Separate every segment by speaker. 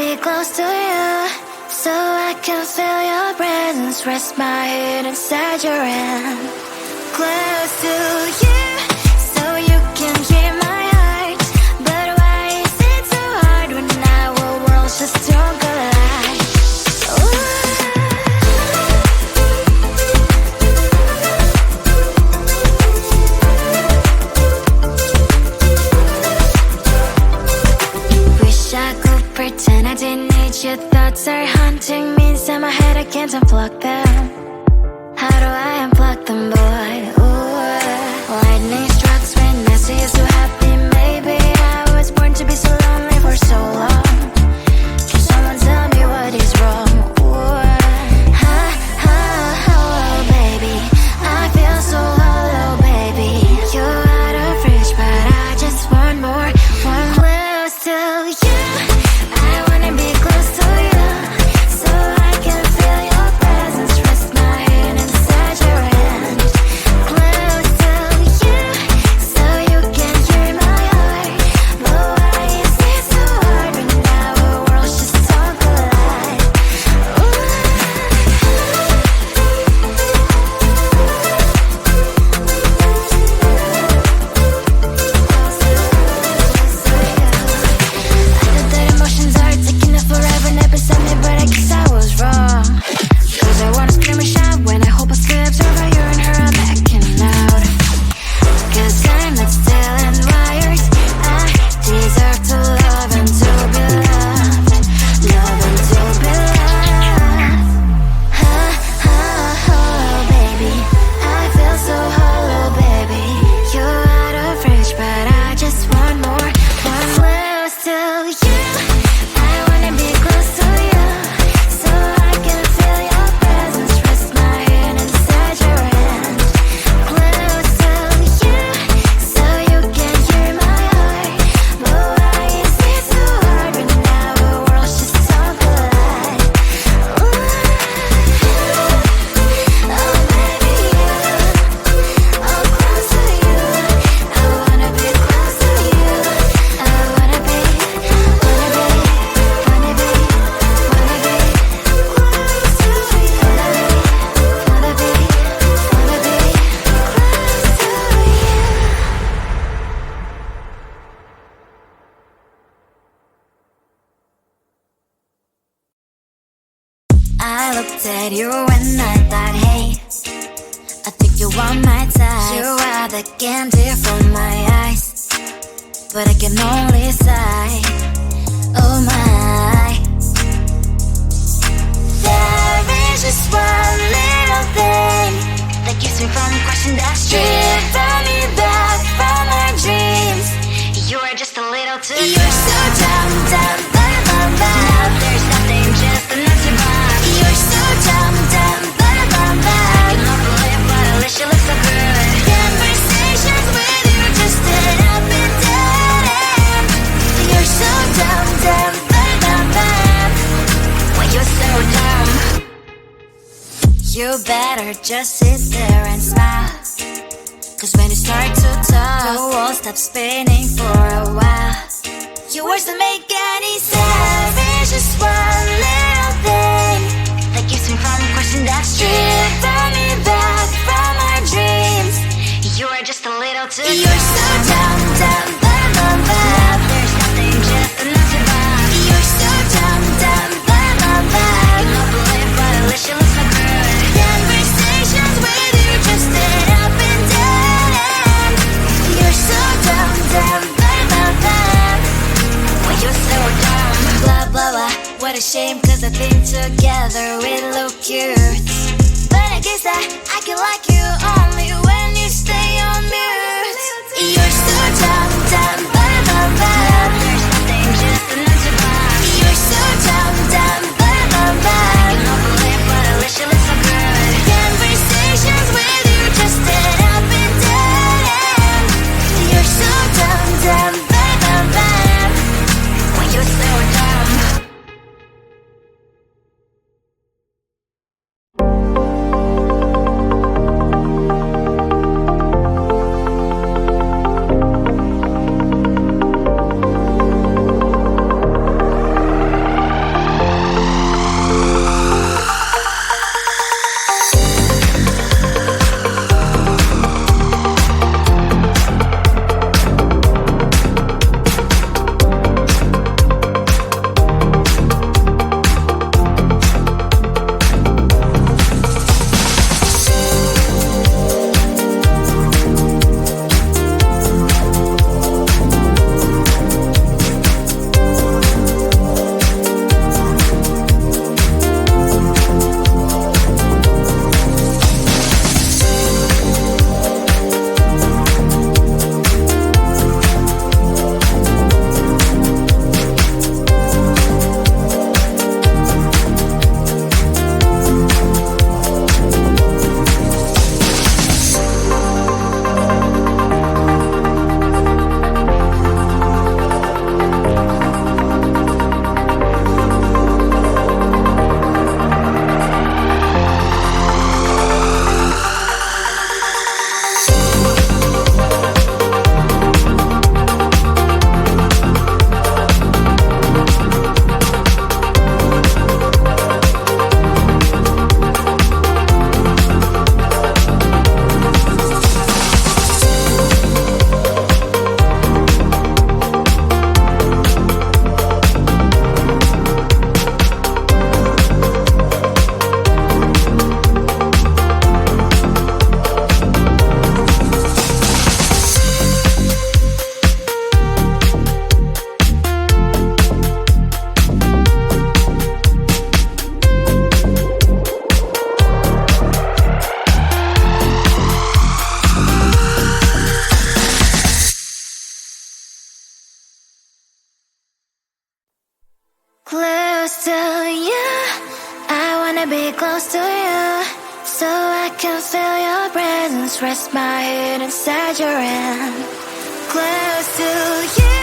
Speaker 1: be close to you, so I can feel your presence. Rest my head inside your hand. Close to you, so you can hear my heart. But why is it so hard when our worlds just don't collide? Wish I could pretend I didn't need your thoughts are haunting me inside my head. I can't unplug them. How do I unplug them, boy? Ooh, lightning strikes when I see you so happy. Maybe I was born to be so lonely for so long. Can someone tell me what is wrong? Ooh, baby, I feel so hollow, baby. You're out of reach, but I just want more. One close to you. I wanna be close to you, so I can feel your presence. Rest my hand inside your hand. Close to you, so you can hear my heart. But why is it so hard when our worlds just don't collide? I know that emotions are taking up forever, never beside me, but I guess I was wrong. Cause I wanna scream and shout when I hope I still observe how you and her are backing out. Cause I'm not still in wires. I deserve to love and to be loved. Love and to be loved. Baby, I feel so hollow, baby. You're out of reach, but I just want more. One close to you. I wanna be close to you, so I can feel your presence. Rest my hand inside your hand. Close to you, so you can hear my heart. But why is it so hard when our worlds just don't collide? Oh baby, oh close to you. I wanna be close to you. I wanna be close to you. I looked at you and I thought, hey, I think you want my type. You are the candy from my eyes, but I can only sigh. Oh my, there is just one little thing that keeps me from crossing that street. Drive me back from my dreams. You are just a little too close. You're so dumb, dumb, bam, bam, bam. Now there's nothing, just enough to buy. You're so dumb, dumb, bam, bam, bam. I cannot believe, but at least you look so good. Conversations with you just end up in dead end. You're so dumb, dumb, bam, bam, bam. When you're so dumb, you better just sit there and smile. Cause when you start to talk, the world stops spinning for a while. Your words don't make any sense. There's just one little thing that keeps me from crossing that street. Drive me back from our dreams. You are just a little too close. You're so dumb, dumb, bam, bam, bam. There's nothing, just enough to buy. You're so dumb, dumb, bam, bam, bam. I cannot believe, but at least you look so good. Conversations with you just end up in dead end. You're so dumb, dumb, bam, bam, bam. When you're so dumb. Blah, blah, blah. What a shame, cause I think together we look cute. But I guess that I can like you only when you stay on mute. You're so dumb, dumb, bam, bam, bam. There's nothing, just enough to buy. You're so dumb, dumb, bam, bam, bam. I cannot believe, but at least you look so good. Conversations with you just end up in dead end. You're so dumb, dumb, bam, bam, bam. When you're so dumb. close to you. I wanna be close to you, so I can feel your presence. Rest my head inside your hand. Close to you,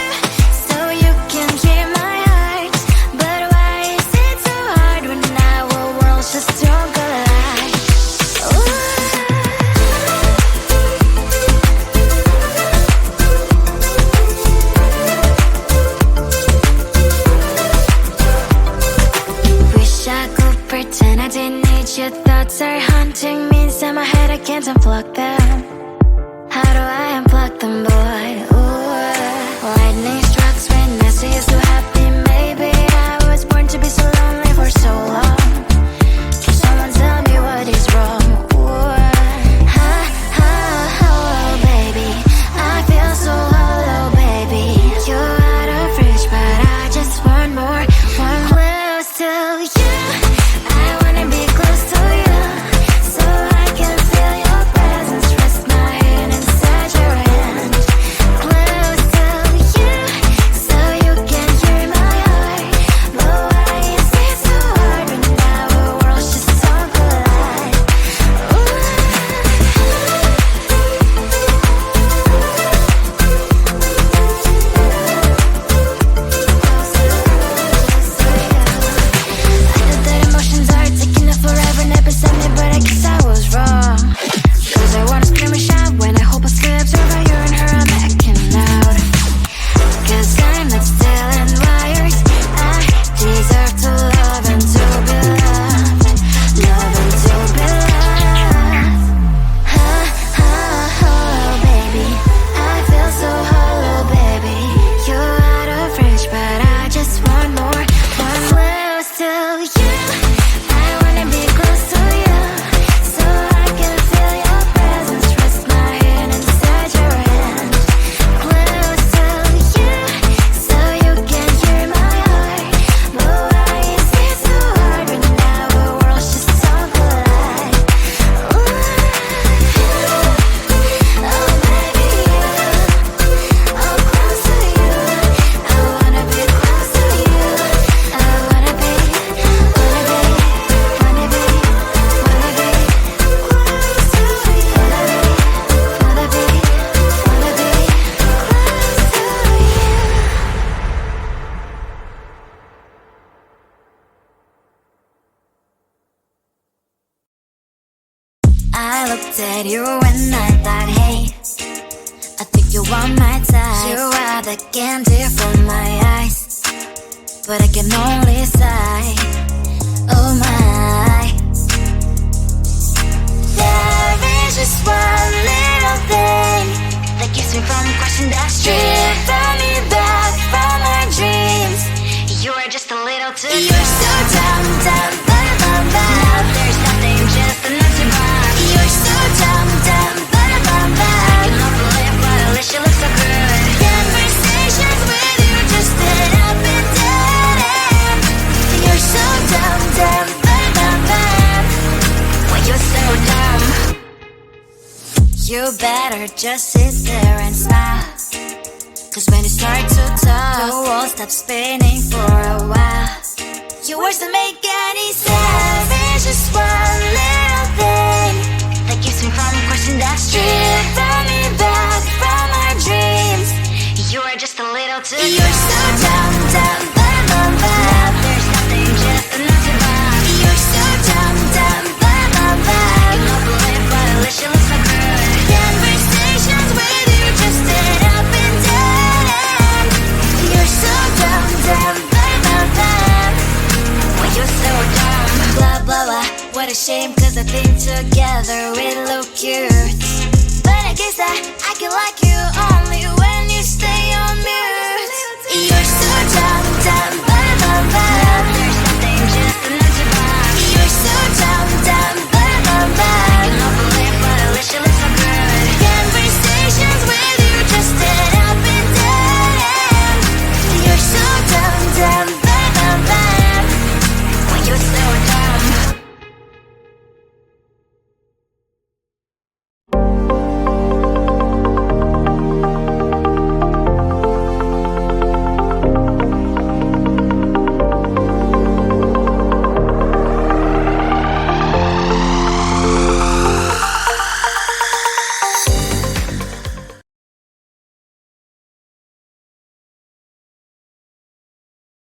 Speaker 1: so you can hear my heart. But why is it so hard when our worlds just don't collide? Wish I could pretend I didn't need your thoughts are haunting me inside my head. I can't unplug them. How do I unplug them, boy? Ooh, lightning strikes when I see you so happy. Maybe I was born to be so lonely for so long. Can someone tell me what is wrong? Ooh, oh, baby, I feel so hollow, baby. You're out of reach, but I just want more, one close to you. I wanna be close to you, so I can feel your presence. Rest my head inside your hand. Close to you, so you can hear my heart. But why is it so hard when our worlds just don't collide? I thought that emotions are taking up forever, never beside me, but I guess I was wrong. Cause I wanna scream and shout when I hope I slip over you and her, I'm acting out. Cause I'm not stealing wires. I deserve to love and to be loved. Love and to be loved. Oh, baby, I feel so hollow, baby. You're out of reach, but I just want more, one close to you. I wanna be close to you, so I can feel your presence. Rest my head inside your hand. Close to you, so you can hear my heart. But why is it so hard when our worlds just don't collide? Oh, baby, oh, close to you. I wanna be close to you. I wanna be close to you. Wanna be I looked at you and I thought, hey, I think you want my type. You are the candy from my eyes, but I can only sigh. Oh my, there is just one little thing that keeps me from crossing that street. Drive me back from my dreams. You are just a little too close. You're so dumb, dumb, bum, bum, bum. Now there's nothing, just an empty box. You're so dumb, dumb, bum, bum, bum. I can believe, but at least you look so good. Conversations with you just end up in dead end. You're so dumb, dumb, bum, bum, bum. Why you're so dumb? You better just sit there and smile. Cause when you start to talk, the world stops spinning for a while. Your words don't make any sense. There's just one little thing that keeps me from crossing that street. Drive me back from our dreams. You are just a little too close. You're so dumb, dumb, bum, bum, bum. Now there's nothing, just an empty box. You're so dumb, dumb, bum, bum, bum. I can believe, but at least you look so good. Conversations with you just end up in dead end. You're so dumb, dumb, bum, bum, bum. Why you're so dumb? Blah, blah, blah. What a shame, cause I think together we look cute. But I guess I can like you only when you stay on mute. You're so dumb, dumb, bum, bum, bum. There's nothing, just an empty box. You're so dumb, dumb, bum, bum, bum. I can believe, but at least you look so good. Conversations with you just end up in dead end. You're so dumb, dumb, bum, bum, bum. When you're so